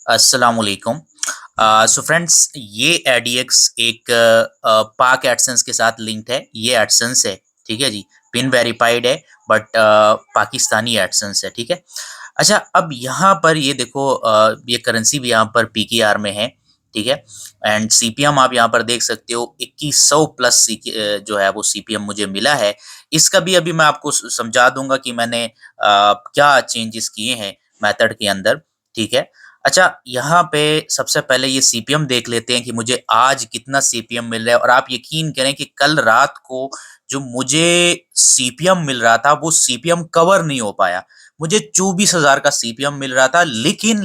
अस्सलाम वालेकुम। So friends, ये एडीएक्स एक पाक एडसेंस के साथ लिंक्ड है। ये एडसेंस है, ठीक है जी। पिन वेरीफाइड है, बट पाकिस्तानी एडसेंस है, ठीक है। अच्छा, अब यहाँ पर ये देखो, ये करेंसी भी यहाँ पर पीकेआर में है, ठीक है। एंड सीपीएम आप यहाँ पर देख सकते हो, 2100 प्लस जो है वो सीपीएम मुझे मिला है। इसका भी अभी मैं आपको समझा दूंगा कि मैंने क्या चेंजेस किए हैं मेथड के अंदर, ठीक है। अच्छा, यहाँ पे सबसे पहले ये सीपीएम देख लेते हैं कि मुझे आज कितना सीपीएम मिल रहा है। और आप यकीन करें कि कल रात को जो मुझे सीपीएम मिल रहा था वो सीपीएम कवर नहीं हो पाया। मुझे 24,000 का सीपीएम मिल रहा था, लेकिन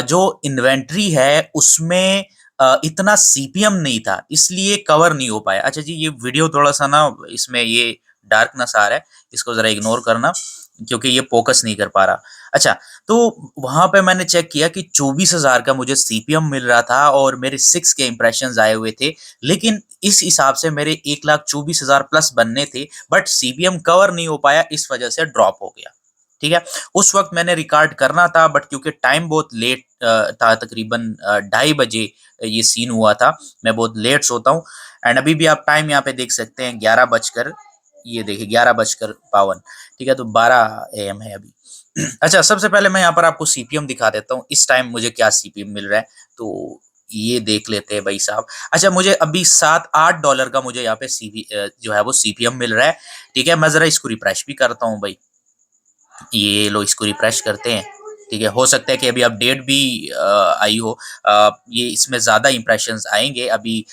जो इन्वेंट्री है उसमें इतना सीपीएम नहीं था, इसलिए कवर नहीं हो पाया। अच्छा जी, ये वीडियो थोड़ा सा ना, इसमें ये डार्कनेस आ रहा है, इसको जरा इग्नोर करना क्योंकि ये फोकस नहीं कर पा रहा। अच्छा, तो वहां पे मैंने चेक किया कि 24,000 का मुझे सीपीएम मिल रहा था और मेरे 6 के इंप्रेशन आए हुए थे। लेकिन इस हिसाब से मेरे 1,24,000 प्लस बनने थे, बट सीपीएम कवर नहीं हो पाया, इस वजह से ड्रॉप हो गया, ठीक है। उस वक्त मैंने रिकॉर्ड करना था, बट क्योंकि टाइम बहुत लेट था, तकरीबन 2:30 बजे ये सीन हुआ था। मैं बहुत लेट सोता हूँ। एंड अभी भी आप टाइम यहाँ पे देख सकते हैं, 11 बजकर, ये देखिए 11 बजकर 52, ठीक है। तो 12 AM है अभी। अच्छा, सबसे पहले मैं यहाँ पर आपको सीपीएम दिखा देता हूँ, इस टाइम मुझे क्या सीपीएम मिल रहा है। तो ये देख लेते हैं भाई साहब। अच्छा, मुझे अभी $7-8 का मुझे यहाँ पे जो है वो सीपीएम मिल रहा है, ठीक है। मैं जरा इसको रिफ्रेश भी करता हूँ भाई। ये लो, इसको रिफ्रेश करते हैं, ठीक है। हो सकता है कि अभी अपडेट भी आई हो। ये इसमें ज़्यादा इंप्रेशंस आएंगे अभी।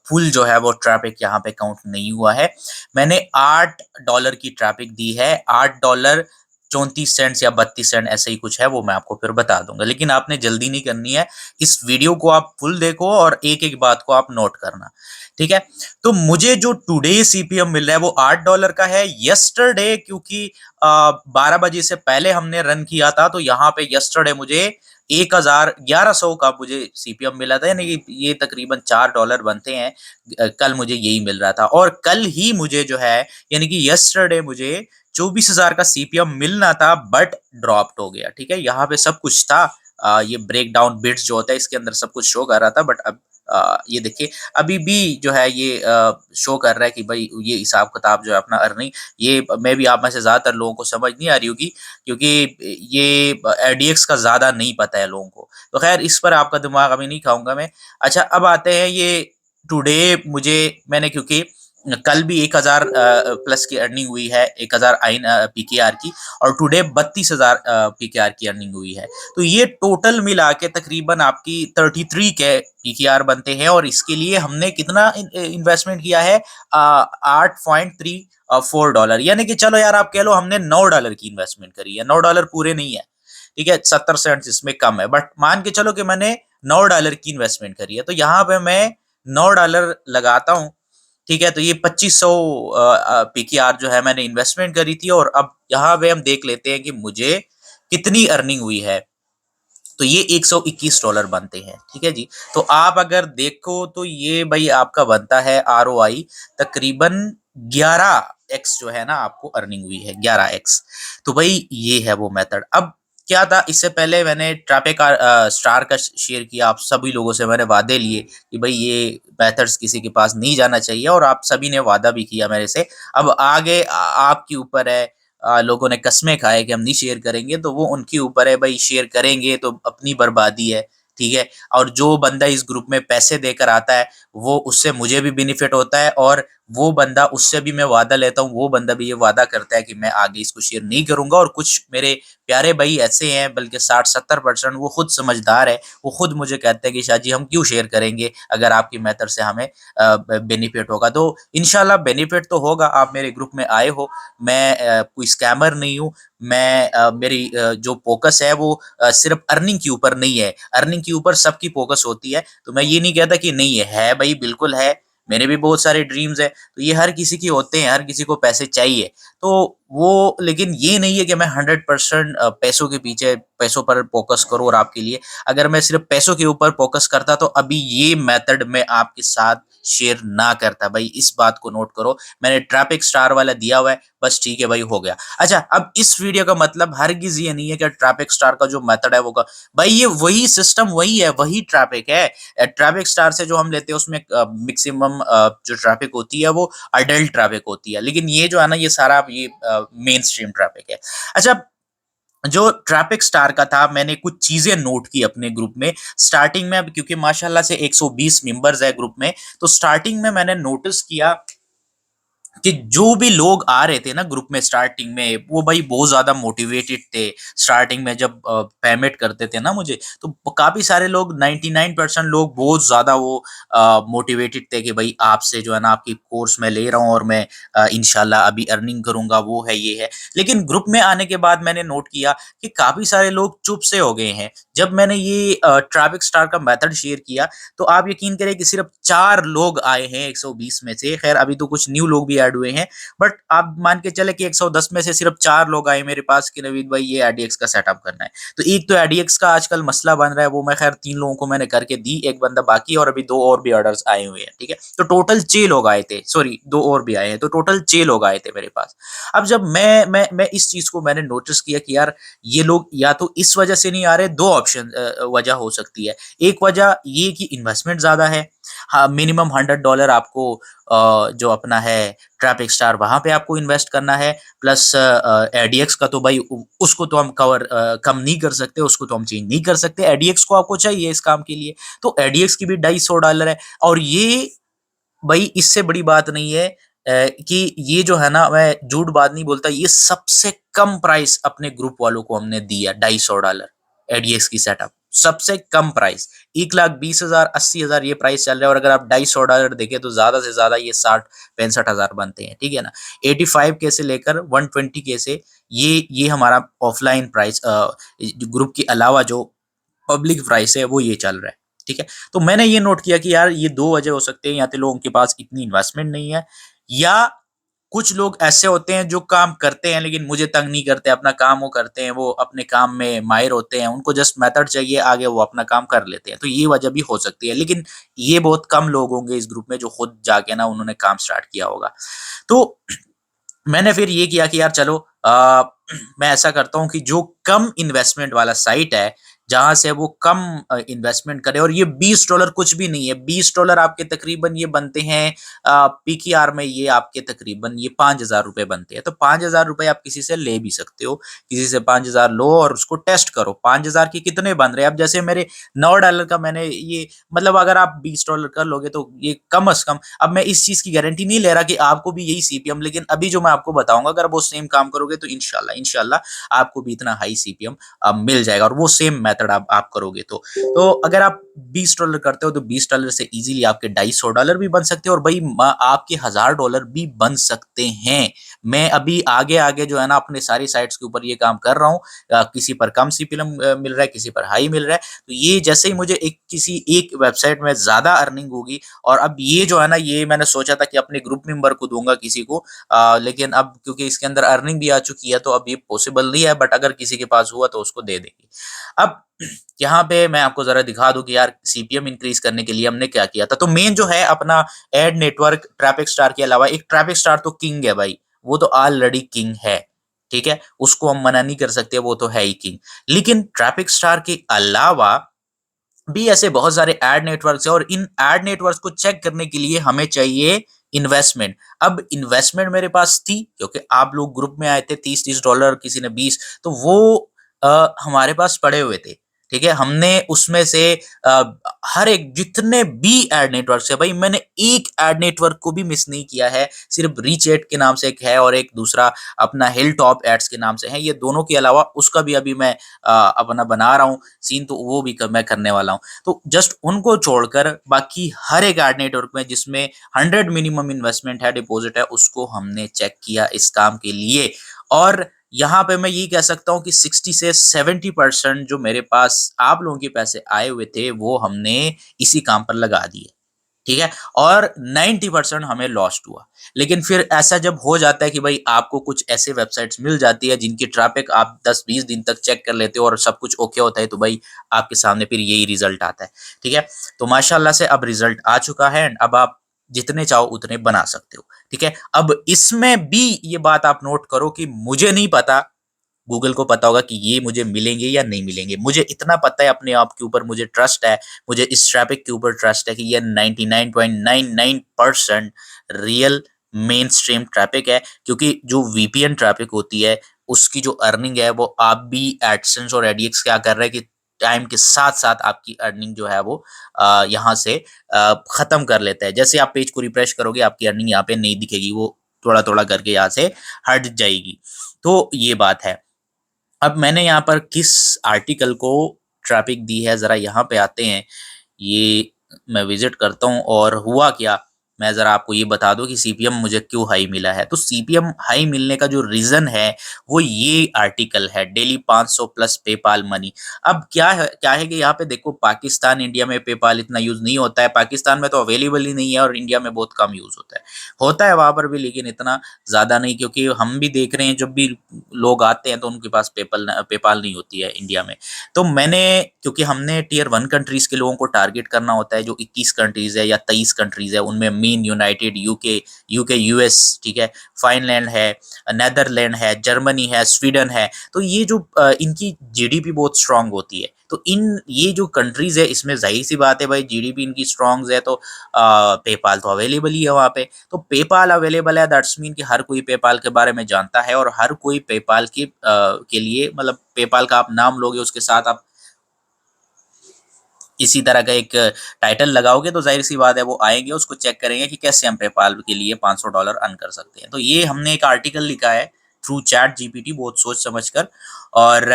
फुल जो है वो ट्रैफिक यहाँ पे काउंट नहीं हुआ है। मैंने $8 की ट्रैफिक दी है। $8 34 सेंट्स या 32 सेंट ऐसे ही कुछ है, वो मैं आपको फिर बता दूंगा। लेकिन आपने जल्दी नहीं करनी है, इस वीडियो को आप फुल देखो और एक एक बात को आप नोट करना, ठीक है। तो मुझे जो टुडे सीपीएम मिल रहा है वो $8 का है। यस्टरडे, क्योंकि 12 बजे से पहले हमने रन किया था, तो यहाँ पे यस्टरडे मुझे 1,1100 का मुझे सीपीएम मिला था, यानी कि ये तकरीबन $4 बनते हैं। कल मुझे यही मिल रहा था, और कल ही मुझे जो है, यानी कि यस्टरडे मुझे 24,000 का सीपीएम मिलना था, बट ड्रॉप्ड हो गया, ठीक है। यहाँ पे सब कुछ था। ये ब्रेक डाउन बिट्स जो होता है इसके अंदर सब कुछ शो कर रहा था, बट अब ये देखिए, अभी भी जो है ये शो कर रहा है कि भाई ये हिसाब किताब जो है अपना अर्निंग, ये मे भी आप में से ज़्यादातर लोगों को समझ नहीं आ रही होगी, क्योंकि ये एडीएक्स का ज़्यादा नहीं पता है लोगों को। तो खैर, इस पर आपका दिमाग अभी नहीं खाऊंगा मैं। अच्छा, अब आते हैं ये टुडे। मुझे मैंने, क्योंकि कल भी 1,000 प्लस की अर्निंग हुई है, 1,000 आइन पीकेआर की, और टुडे 32,000 पीकेआर की अर्निंग हुई है। तो ये टोटल मिला के तकरीबन आपकी 33 के पीकेआर बनते हैं। और इसके लिए हमने कितना इन्वेस्टमेंट किया है? $8.34, यानी कि चलो यार, आप कह लो हमने $9 की इन्वेस्टमेंट करी है। $9 पूरे नहीं है, ठीक है। 70 सेंट इसमें कम है, बट मान के चलो कि मैंने $9 की इन्वेस्टमेंट करी है, तो यहाँ पे मैं $9 लगाता हूँ, ठीक है। तो ये 2500 पीकेआर जो है मैंने इन्वेस्टमेंट करी थी। और अब यहाँ पे हम देख लेते हैं कि मुझे कितनी अर्निंग हुई है। तो ये $121 बनते हैं, ठीक है जी। तो आप अगर देखो तो ये भाई आपका बनता है आरओआई तकरीबन 11x जो है ना, आपको अर्निंग हुई है 11x। तो भाई ये है वो मेथड। अब क्या था, इससे पहले मैंने ट्रैफिक स्टार का शेयर किया, आप सभी लोगों से मैंने वादे लिए कि भाई ये मेथड्स किसी के पास नहीं जाना चाहिए, और आप सभी ने वादा भी किया मेरे से। अब आगे आपके ऊपर है। लोगों ने कस्में खाए कि हम नहीं शेयर करेंगे, तो वो उनके ऊपर है भाई। शेयर करेंगे तो अपनी बर्बादी है, ठीक है। और जो बंदा इस ग्रुप में पैसे देकर आता है, वो उससे मुझे भी बेनिफिट होता है, और वो बंदा, उससे भी मैं वादा लेता हूँ, वो बंदा भी ये वादा करता है कि मैं आगे इसको शेयर नहीं करूंगा। और कुछ मेरे प्यारे भाई ऐसे हैं, बल्कि 60-70% वो खुद समझदार है। वो खुद मुझे कहते हैं कि शाह जी, हम क्यों शेयर करेंगे अगर आपकी मेथड से हमें बेनिफिट होगा। तो इनशाला बेनिफिट तो होगा। आप मेरे ग्रुप में आए हो, मैं कोई स्कैमर नहीं हूँ। मैं मेरी जो फोकस है वो सिर्फ अर्निंग के ऊपर नहीं है। अर्निंग के ऊपर सबकी फोकस होती है, तो मैं ये नहीं कहता कि नहीं है भाई, बिल्कुल है। मेरे भी बहुत सारे ड्रीम्स है, तो ये हर किसी की होते हैं, हर किसी को पैसे चाहिए। तो वो लेकिन ये नहीं है कि मैं 100% पैसों के पीछे पैसों पर फ़ोकस करूँ और आपके लिए। अगर मैं सिर्फ़ पैसों के ऊपर फ़ोकस करता तो अभी ये मेथड मैं आपके साथ शेयर ना करता भाई, इस बात को नोट करो। मैंने ट्रैफिक स्टार वाला दिया हुआ है, बस ठीक है भाई, हो गया। अच्छा, अब इस वीडियो का मतलब हरगिज़ ये नहीं है कि ट्रैफिक स्टार का जो मेथड है वो भाई ये वही सिस्टम वही है, वही ट्रैफिक है। ट्रैफिक स्टार से जो हम लेते हैं उसमें मैक्सिमम जो ट्रैफिक होती है वो अडल्ट ट्रैफिक होती है, लेकिन ये जो है ना ये सारा ये मेन स्ट्रीम ट्रैफिक है। अच्छा, जो ट्रैफिक स्टार का था मैंने कुछ चीजें नोट की अपने ग्रुप में स्टार्टिंग में। अब क्योंकि माशाल्लाह से 120 मेंबर्स है ग्रुप में, तो स्टार्टिंग में मैंने नोटिस किया कि जो भी लोग आ रहे थे ना ग्रुप में स्टार्टिंग में, वो भाई बहुत ज़्यादा मोटिवेटेड थे। स्टार्टिंग में जब पेमेंट करते थे ना मुझे, तो काफ़ी सारे लोग 99% लोग बहुत ज़्यादा वो मोटिवेटेड थे कि भाई आपसे जो है ना आपकी कोर्स मैं ले रहा हूँ और मैं इंशाल्लाह अभी अर्निंग करूँगा, वो है ये है। लेकिन ग्रुप में आने के बाद मैंने नोट किया कि काफ़ी सारे लोग चुप से हो गए हैं। जब मैंने ये ट्रैफिक स्टार का मेथड शेयर किया तो आप यकीन करें कि सिर्फ 4 लोग आए हैं 120 में से। खैर अभी तो कुछ न्यू लोग भी ऐड हुए हैं, बट आप मान के चले कि 110 में से सिर्फ 4 लोग आए मेरे पास कि नवीद भाई ये एडीएक्स का सेटअप करना है। तो एक तो एडीएक्स का आजकल मसला बन रहा है, वो मैं खैर 3 लोगों को मैंने करके दी, 1 बंदा बाकी है और अभी 2 और भी ऑर्डर्स आए हुए हैं, ठीक है? तो टोटल 6 लोग आए थे, सॉरी 2 और भी आए हैं, तो टोटल 6 लोग आए थे मेरे पास। अब जब मैं इस चीज़ को मैंने नोटिस किया कि यार ये लोग या तो इस वजह से नहीं आ रहे, 2 ऑप्शन वजह हो सकती है। एक वजह ये कि इन्वेस्टमेंट ज़्यादा है। हाँ, मिनिमम $100 आपको जो अपना है ट्रैफिक स्टार वहाँ पे आपको इन्वेस्ट करना है, प्लस एडीएक्स का तो भाई उसको तो हम कम नहीं कर सकते, उसको तो हम चेंज नहीं कर सकते। एडीएक्स को आपको चाहिए इस काम के लिए, तो एडीएक्स की भी $250 है। और ये भाई इससे बड़ी बात नहीं है कि ये जो है ना, मैं झूठ बात नहीं बोलता, ये सबसे कम प्राइस अपने ग्रुप वालों को हमने दिया, $250 एडीएक्स की सेटअप, सबसे कम प्राइस। 1,20,000 80,000 ये प्राइस चल रहा है, और अगर आप $250 देखें तो ज्यादा से ज्यादा ये 60-65 हजार बनते हैं, ठीक है ना? 85K से लेकर 120K से ये हमारा ऑफलाइन प्राइस ग्रुप के अलावा जो पब्लिक प्राइस है वो ये चल रहा है, ठीक है? तो मैंने ये नोट किया कि यार ये 2 वजह हो सकते हैं, या तो लोगों के पास इतनी इन्वेस्टमेंट नहीं है, या कुछ लोग ऐसे होते हैं जो काम करते हैं लेकिन मुझे तंग नहीं करते, अपना काम वो करते हैं, वो अपने काम में माहिर होते हैं, उनको जस्ट मेथड चाहिए, आगे वो अपना काम कर लेते हैं। तो ये वजह भी हो सकती है, लेकिन ये बहुत कम लोग होंगे इस ग्रुप में जो खुद जाके ना उन्होंने काम स्टार्ट किया होगा। तो मैंने फिर ये किया कि यार चलो मैं ऐसा करता हूँ कि जो कम इन्वेस्टमेंट वाला साइट है, जहाँ से वो कम इन्वेस्टमेंट करे, और ये $20 कुछ भी नहीं है। $20 आपके तकरीबन ये बनते हैं पीकेआर में, ये आपके तकरीबन ये ₹5,000 बनते हैं। तो ₹5,000 आप किसी से ले भी सकते हो, किसी से 5,000 लो और उसको टेस्ट करो, 5,000 के कितने बन रहे हैं। अब जैसे मेरे $9 का मैंने ये, मतलब अगर आप $20 कर लोगे तो ये कम अज कम, अब मैं इस चीज़ की गारंटी नहीं ले रहा कि आपको भी यही सीपीएम, लेकिन अभी जो मैं आपको बताऊँगा अगर वो सेम काम करोगे तो इंशाल्लाह इंशाल्लाह आपको भी इतना हाई सीपीएम मिल जाएगा, और वो सेम मेथड आप करोगे तो। तो अगर आप $20 करते हो तो $20 से इजीली आपके $250 भी बन सकते हैं, और भाई आपके $1,000 भी बन सकते हैं। मैं अभी आगे आगे जो है ना अपने सारी साइट्स के ऊपर ये काम कर रहा हूँ। किसी पर कम सीपीएम मिल रहा है, किसी पर हाई मिल रहा है। तो ये जैसे ही मुझे किसी एक वेबसाइट में ज्यादा अर्निंग होगी, और अब ये जो है ना ये मैंने सोचा था कि अपने ग्रुप मेंबर को दूंगा किसी को, लेकिन अब क्योंकि इसके अंदर अर्निंग भी आ चुकी है तो अब ये पॉसिबल नहीं है, बट अगर किसी के पास हुआ तो उसको दे देंगे। अब यहाँ पे मैं आपको जरा दिखा दूं कि यार सीपीएम इंक्रीज करने के लिए हमने क्या किया था। तो मेन जो है अपना एड नेटवर्क, ट्रैफिक स्टार के अलावा एक ट्रैफिक स्टार तो किंग है भाई, वो तो ऑलरेडी किंग है, ठीक है? उसको हम मना नहीं कर सकते, वो तो है ही किंग। लेकिन ट्रैफिक स्टार के अलावा भी ऐसे बहुत सारे एड नेटवर्क्स हैं, और इन एड नेटवर्क्स को चेक करने के लिए हमें चाहिए इन्वेस्टमेंट। अब इन्वेस्टमेंट मेरे पास थी क्योंकि आप लोग ग्रुप में आए थे, $30-30, किसी ने 20, तो वो हमारे पास पड़े हुए थे, ठीक है? हमने उसमें से आ, हर एक जितने भी एड नेटवर्क है भाई, मैंने एक एड नेटवर्क को भी मिस नहीं किया है। सिर्फ रीच एड के नाम से एक है, और एक दूसरा अपना हिल टॉप एड्स के नाम से है। ये दोनों के अलावा उसका भी अभी मैं अपना बना रहा हूँ सीन, तो वो भी मैं करने वाला हूँ। तो जस्ट उनको छोड़कर बाकी हर एक एड नेटवर्क में जिसमें 100 मिनिमम इन्वेस्टमेंट है, डिपॉजिट है, उसको हमने चेक किया इस काम के लिए। और यहाँ पे मैं ये कह सकता हूँ कि 60 से 70% जो मेरे पास आप लोगों के पैसे आए हुए थे वो हमने इसी काम पर लगा दिए। ठीक है, और 90% हमें लॉस्ट हुआ। लेकिन फिर ऐसा जब हो जाता है कि भाई आपको कुछ ऐसे वेबसाइट्स मिल जाती है जिनकी ट्रैफिक आप 10-20 दिन तक चेक कर लेते हो और सब कुछ ओके होता है, तो भाई आपके सामने फिर यही रिजल्ट आता है। ठीक है, तो माशाल्लाह से अब रिजल्ट आ चुका है एंड अब आप जितने चाहो उतने बना सकते हो। ठीक है, अब इसमें भी ये बात आप नोट करो कि मुझे नहीं पता, गूगल को पता होगा कि ये मुझे मिलेंगे या नहीं मिलेंगे। मुझे इतना पता है अपने आप के ऊपर, मुझे ट्रस्ट है, मुझे इस ट्रैफिक के ऊपर ट्रस्ट है कि ये 99.99% रियल मेन स्ट्रीम ट्रैफिक है, क्योंकि जो वीपीएन ट्रैफिक होती है उसकी जो अर्निंग है वो आप भी एडसेंस और एडीएक्स क्या कर रहे हैं कि टाइम के साथ साथ आपकी अर्निंग जो है वो यहाँ से खत्म कर लेता है। जैसे आप पेज को रिफ्रेश करोगे आपकी अर्निंग यहाँ पे नहीं दिखेगी, वो थोड़ा थोड़ा करके यहाँ से हट जाएगी। तो ये बात है। अब मैंने यहाँ पर किस आर्टिकल को ट्रैफिक दी है, ज़रा यहाँ पे आते हैं। ये मैं विज़िट करता हूँ और हुआ क्या, मैं ज़रा आपको ये बता दूँ कि सीपीएम मुझे क्यों हाई मिला है। तो सीपीएम हाई मिलने का जो रीज़न है, वो ये आर्टिकल है, डेली 500 प्लस पेपाल मनी। अब क्या है कि यहाँ पे देखो, पाकिस्तान, इंडिया में पेपाल इतना यूज़ नहीं होता है। पाकिस्तान में तो अवेलेबल ही नहीं है और इंडिया में बहुत कम यूज़ होता है। होता है वहाँ पर भी, लेकिन इतना ज़्यादा नहीं, क्योंकि हम भी देख रहे हैं जब भी लोग आते हैं तो उनके पास पेपाल नहीं होती है इंडिया में। तो मैंने, क्योंकि हमने टियर 1 कंट्रीज़ के लोगों को टारगेट करना होता है, जो 21 कंट्रीज़ है या 23 कंट्रीज़ है, उनमें मेन यूनाइटेड, यूके, यूएस, ठीक है, फ़ाइनलैंड है, नीदरलैंड है, जर्मनी है, स्वीडन है। तो ये जो इनकी जीडीपी बहुत स्ट्रॉन्ग होती है। तो इन ये जो कंट्रीज़ है, इसमें ज़ाहिर-सी बात है भाई, जीडीपी इनकी स्ट्रॉन्ग है, तो पेपाल तो अवेलेबल ही है वहाँ पे। तो पेपाल अवेलेबल है, दैट्स मीन कि हर कोई पेपाल के बारे में जानता है और हर कोई पेपाल के लिए, मतलब पेपाल का आप नाम लोगे उसके साथ आप इसी तरह का एक टाइटल लगाओगे तो ज़ाहिर सी बात है वो आएंगे, उसको चेक करेंगे कि कैसे हम पेपाल के लिए $500 अर्न कर सकते हैं। तो ये हमने एक आर्टिकल लिखा है थ्रू चैट जीपीटी, बहुत सोच समझ कर। और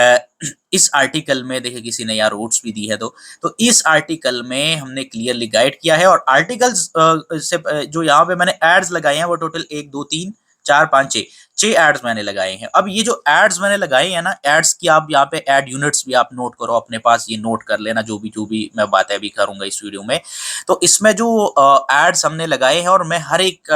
इस आर्टिकल में देखिए किसी ने यार रूट्स भी दी है, तो इस आर्टिकल में हमने क्लियरली गाइड किया है। और आर्टिकल्स से जो यहाँ पे मैंने एड्स लगाए हैं वो टोटल 1 2 3 4 5 6 एड्स मैंने लगाए हैं। अब ये जो एड्स मैंने लगाए हैं ना, एड्स की आप यहाँ पे एड यूनिट्स भी आप नोट करो अपने पास, ये नोट कर लेना जो भी मैं बातें भी करूंगा इस वीडियो में। तो इसमें जो एड्स हमने लगाए हैं, और मैं हर एक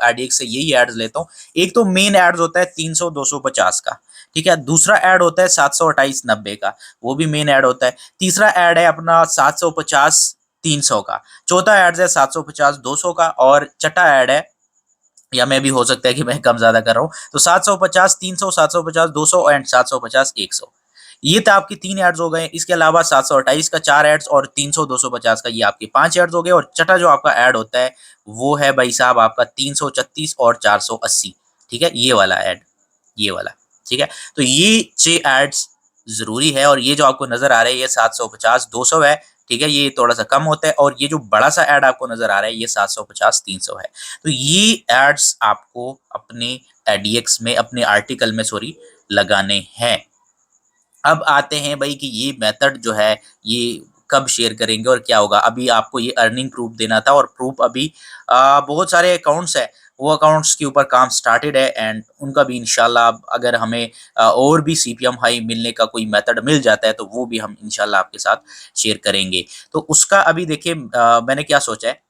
एड से यही एड्स लेता हूँ। एक तो मेन एड्स होता है 300 250 का, ठीक है। दूसरा ऐड होता है 728 90 का, वो भी मेन ऐड होता है। तीसरा ऐड है अपना 750 300 का। चौथा ऐड है 750 200 का। और छठा ऐड है, या मैं भी हो सकता है कि मैं कम ज्यादा कर रहा हूँ, तो 750 300, 750 200 एंड 750 100। ये तो आपके 3 एड्स हो गए। इसके अलावा 728 का 4 एड्स और 300 250 का ये आपके 5 एड्स हो गए। और छठा जो आपका ऐड होता है वो है भाई साहब आपका 336 और 480, ठीक है, ये वाला ऐड, ये वाला, ठीक है। तो ये 6 एड्स जरूरी है। और ये जो आपको नजर आ रहा है ये 750 200 है, ठीक है, ये थोड़ा सा कम होता है। और ये जो बड़ा सा ऐड आपको नजर आ रहा है ये 750 300 है। तो ये एड्स आपको अपने एडीएक्स में, अपने आर्टिकल में सॉरी, लगाने हैं। अब आते हैं भाई कि ये मेथड जो है ये कब शेयर करेंगे और क्या होगा। अभी आपको ये अर्निंग प्रूफ देना था, और प्रूफ अभी बहुत सारे अकाउंट्स है, वो अकाउंट्स के ऊपर काम स्टार्टेड है एंड उनका भी इंशाल्लाह, अगर हमें और भी सीपीएम हाई मिलने का कोई मेथड मिल जाता है तो वो भी हम इंशाल्लाह आपके साथ शेयर करेंगे। तो उसका अभी देखिए मैंने क्या सोचा है,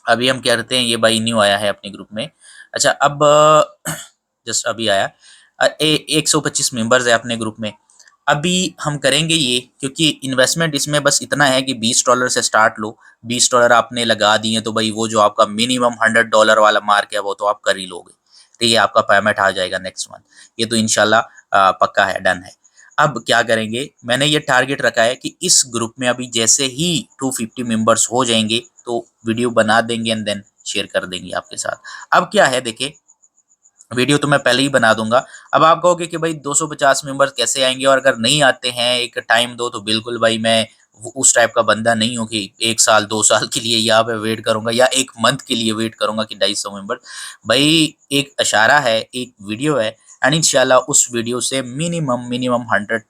अभी हम क्या करते हैं, ये भाई न्यू आया है अपने ग्रुप में। अच्छा, अब जस्ट अभी आया। 125 मेंबर्स है अपने ग्रुप में। अभी हम करेंगे ये, क्योंकि इन्वेस्टमेंट इसमें बस इतना है कि $20 से स्टार्ट लो। $20 आपने लगा दिए तो भाई वो जो आपका मिनिमम $100 वाला मार्क है वो तो आप कर ही लोगे। ठीक है, आपका पेमेंट आ जाएगा नेक्स्ट मंथ, ये तो इंशाल्लाह पक्का है, डन है। अब क्या करेंगे, मैंने ये टारगेट रखा है कि इस ग्रुप में अभी जैसे ही 250 मेंबर्स हो जाएंगे तो वीडियो बना देंगे एंड देन शेयर कर देंगे आपके साथ। अब क्या है देखिए, वीडियो तो मैं पहले ही बना दूंगा। अब आप कहोगे कि भाई 250 मेंबर्स कैसे आएंगे, और अगर नहीं आते हैं एक टाइम दो। तो बिल्कुल भाई, मैं उस टाइप का बंदा नहीं हूँ कि 1 साल 2 साल के लिए यहाँ पे वेट करूंगा या 1 मंथ के लिए वेट करूंगा कि 250 मेंबर। भाई एक इशारा है, एक वीडियो है, एंड इंशाल्लाह उस वीडियो से मिनिमम 100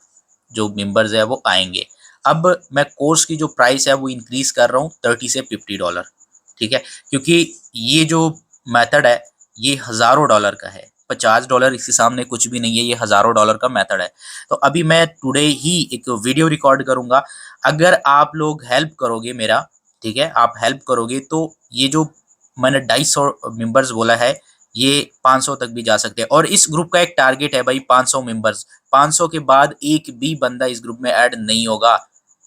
जो मेंबर्स है वो आएंगे। अब मैं कोर्स की जो प्राइस है वो इंक्रीज कर रहा हूँ $30 से $50, ठीक है, क्योंकि ये जो मेथड है ये हज़ारों डॉलर का है। $50 इसके सामने कुछ भी नहीं है, ये हज़ारों डॉलर का मेथड है। तो अभी मैं टुडे ही एक वीडियो रिकॉर्ड करूंगा। अगर आप लोग हेल्प करोगे मेरा, ठीक है, आप हेल्प करोगे तो ये जो मैंने 250 मेंबर्स बोला है ये 500 तक भी जा सकते हैं। और इस ग्रुप का एक टारगेट है भाई 500 मेंबर्स। 500 के बाद एक भी बंदा इस ग्रुप में ऐड नहीं होगा,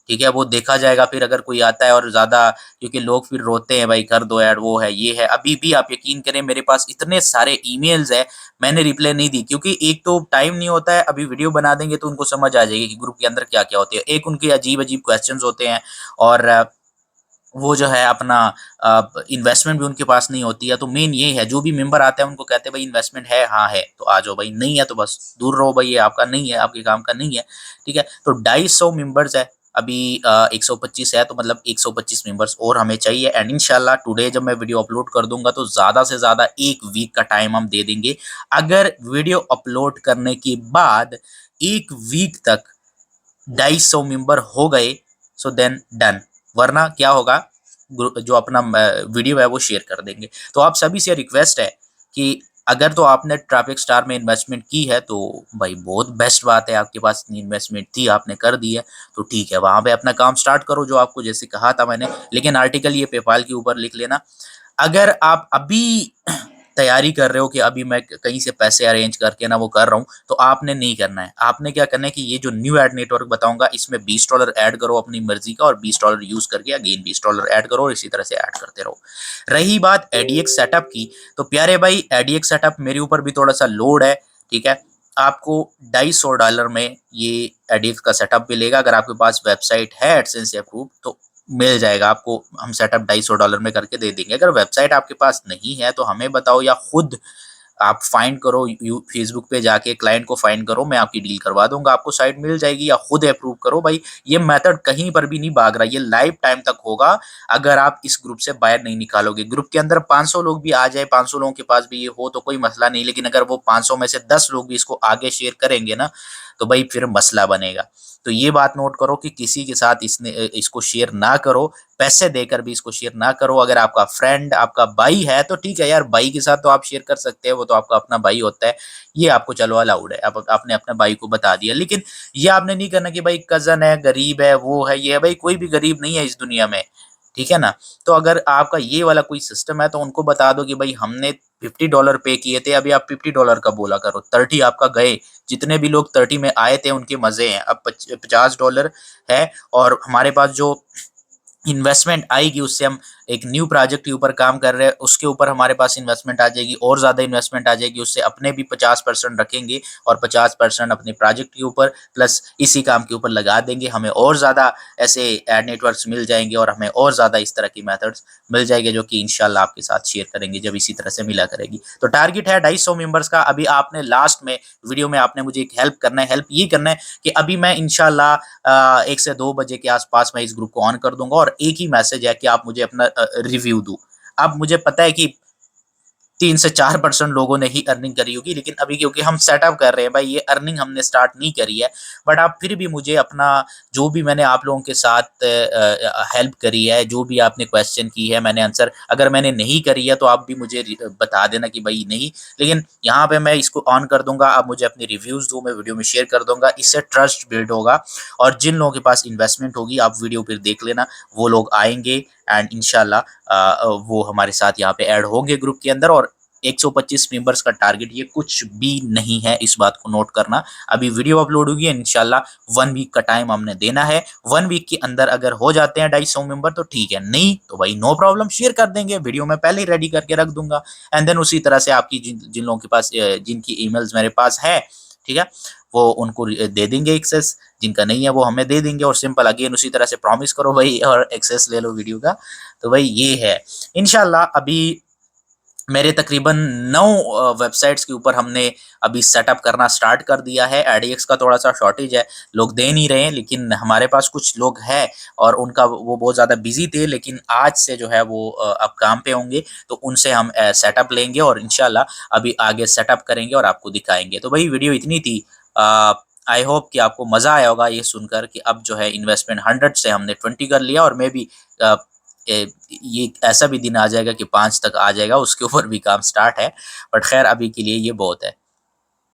ठीक है, वो देखा जाएगा फिर अगर कोई आता है और ज्यादा, क्योंकि लोग फिर रोते हैं भाई कर दो ऐड, वो है ये है। अभी भी आप यकीन करें मेरे पास इतने सारे ईमेल्स है, मैंने रिप्लाई नहीं दी, क्योंकि एक तो टाइम नहीं होता है। अभी वीडियो बना देंगे तो उनको समझ आ जाएगी कि ग्रुप के अंदर क्या क्या होती है। एक उनके अजीब अजीब क्वेश्चंस होते हैं, और वो जो है अपना इन्वेस्टमेंट भी उनके पास नहीं होती है। तो मेन ये है, जो भी मेंबर आते हैं उनको कहते हैं भाई इन्वेस्टमेंट है, हाँ है तो आ जाओ भाई, नहीं है तो बस दूर रहो भाई, ये आपका नहीं है, आपके काम का नहीं है, ठीक है। तो 250 मेंबर्स है अभी, 125 है, तो मतलब 125 मेंबर्स और हमें चाहिए। एंड इंशाल्लाह टुडे जब मैं वीडियो अपलोड कर दूंगा तो ज़्यादा से ज़्यादा 1 वीक का टाइम हम दे देंगे। अगर वीडियो अपलोड करने के बाद 1 वीक तक 250 मेंबर हो गए सो देन डन, वरना क्या होगा, जो अपना वीडियो है वो शेयर कर देंगे। तो आप सभी से रिक्वेस्ट है कि अगर तो आपने ट्रैफिक स्टार में इन्वेस्टमेंट की है तो भाई बहुत बेस्ट बात है, आपके पास इतनी इन्वेस्टमेंट थी आपने कर दी है तो ठीक है, वहां पे अपना काम स्टार्ट करो जो आपको जैसे कहा था मैंने। लेकिन आर्टिकल ये पेपाल के ऊपर लिख लेना। अगर आप अभी तैयारी कर रहे हो कि अभी मैं कहीं से पैसे अरेंज करके ना वो कर रहा हूँ, तो आपने नहीं करना है। आपने क्या करना है कि ये जो न्यू एड नेटवर्क बताऊंगा इसमें $20 ऐड करो अपनी मर्जी का, और $20 यूज करके अगेन $20 ऐड करो, और इसी तरह से ऐड करते रहो। रही बात एडीएक्स सेटअप की, तो प्यारे भाई एडीएक्स सेटअप मेरे ऊपर भी थोड़ा सा लोड है, ठीक है। आपको $250 में ये एडीएक्स का सेटअप मिलेगा। अगर आपके पास वेबसाइट है एडसेंस से अप्रूव तो मिल जाएगा आपको, हम सेटअप $250 में करके दे देंगे। अगर वेबसाइट आपके पास नहीं है तो हमें बताओ, या खुद आप फाइंड करो, फेसबुक पे जाके क्लाइंट को फाइंड करो, मैं आपकी डील करवा दूंगा, आपको साइट मिल जाएगी, या खुद अप्रूव करो भाई। ये मेथड कहीं पर भी नहीं भाग रहा, ये लाइफ टाइम तक होगा अगर आप इस ग्रुप से बाहर नहीं निकालोगे। ग्रुप के अंदर 500 लोग भी आ जाए, 500 लोगों के पास भी ये हो तो कोई मसला नहीं, लेकिन अगर वो 500 में से 10 लोग भी इसको आगे शेयर करेंगे ना तो भाई फिर मसला बनेगा। तो ये बात नोट करो कि किसी के साथ इसको शेयर ना करो, पैसे देकर भी इसको शेयर ना करो। अगर आपका फ्रेंड आपका भाई है तो ठीक है यार, भाई के साथ तो आप शेयर कर सकते हैं, वो तो आपका अपना भाई होता है, ये आपको चलो अलाउड है, आपने अपने भाई को बता दिया। लेकिन ये आपने नहीं करना कि भाई कजन है, गरीब है, वो है, ये है, भाई कोई भी गरीब नहीं है इस दुनिया में, ठीक है ना। तो अगर आपका ये वाला कोई सिस्टम है तो उनको बता दो कि भाई हमने $50 पे किए थे, अभी आप $50 का बोला करो, 30 आपका गए। जितने भी लोग 30 में आए थे उनके मजे हैं, अब $50 है, और हमारे पास जो इन्वेस्टमेंट आएगी उससे हम एक न्यू प्रोजेक्ट के ऊपर काम कर रहे हैं, उसके ऊपर हमारे पास इन्वेस्टमेंट आ जाएगी, और ज़्यादा इन्वेस्टमेंट आ जाएगी, उससे अपने भी 50% रखेंगे और 50% अपने प्रोजेक्ट के ऊपर प्लस इसी काम के ऊपर लगा देंगे। हमें और ज़्यादा ऐसे एड नेटवर्क्स मिल जाएंगे और हमें और ज़्यादा इस तरह की मेथड्स मिल जाएंगे, जो कि इंशाल्लाह आपके साथ शेयर करेंगे जब इसी तरह से मिला करेगी। तो टारगेट है 250 मेंबर्स का। अभी आपने लास्ट में वीडियो में आपने मुझे एक हेल्प करना है, हेल्प ये करना है कि अभी मैं इंशाल्लाह 1 से 2 बजे के आसपास मैं इस ग्रुप को ऑन कर दूंगा, और एक ही मैसेज है कि आप मुझे अपना रिव्यू दो। अब मुझे पता है कि 3 से 4% लोगों ने ही अर्निंग करी होगी, लेकिन अभी क्योंकि हम सेटअप कर रहे हैं भाई, ये अर्निंग हमने स्टार्ट नहीं करी है। बट आप फिर भी मुझे अपना, जो भी मैंने आप लोगों के साथ हेल्प करी है, जो भी आपने क्वेश्चन की है मैंने आंसर, अगर मैंने नहीं करी है तो आप भी मुझे बता देना कि भाई नहीं। लेकिन यहाँ पे मैं इसको ऑन कर दूंगा, आप मुझे अपनी रिव्यूज़ दो, मैं वीडियो में शेयर कर दूंगा, इससे ट्रस्ट बिल्ड होगा। और जिन लोगों के पास इन्वेस्टमेंट होगी आप वीडियो फिर देख लेना, वो लोग आएंगे एंड इंशाल्लाह वो हमारे साथ यहाँ पे ऐड होंगे ग्रुप के अंदर। और 125 मेंबर्स का टारगेट ये कुछ भी नहीं है, इस बात को नोट करना। अभी वीडियो अपलोड होगी इंशाल्लाह, 1 वीक का टाइम हमने देना है। 1 वीक के अंदर अगर हो जाते हैं 250 मेंबर तो ठीक है, नहीं तो भाई नो प्रॉब्लम, शेयर कर देंगे, वीडियो में पहले ही रेडी करके रख दूंगा। एंड देन उसी तरह से आपकी जिन लोगों के पास जिनकी ईमेल्स मेरे पास है, ठीक है, वो उनको दे देंगे एक्सेस, जिनका नहीं है वो हमें दे देंगे, और सिंपल अगेन उसी तरह से प्रॉमिस करो भाई और एक्सेस ले लो वीडियो का। तो भाई ये है इंशाल्लाह। अभी मेरे तकरीबन 9 वेबसाइट्स के ऊपर हमने अभी सेटअप करना स्टार्ट कर दिया है। एडीएक्स का थोड़ा सा शॉर्टेज है, लोग दे नहीं रहे हैं, लेकिन हमारे पास कुछ लोग हैं और उनका वो बहुत ज़्यादा बिजी थे, लेकिन आज से जो है वो अब काम पे होंगे, तो उनसे हम सेटअप लेंगे और इंशाल्लाह अभी आगे सेटअप करेंगे और आपको दिखाएंगे। तो भाई वीडियो इतनी थी। आई होप कि आपको मज़ा आया होगा ये सुनकर कि अब जो है इन्वेस्टमेंट 100 से हमने 20 कर लिया, और मे बी ये ऐसा भी दिन आ जाएगा कि 5 तक आ जाएगा, उसके ऊपर भी काम स्टार्ट है। बट खैर अभी के लिए ये बहुत है।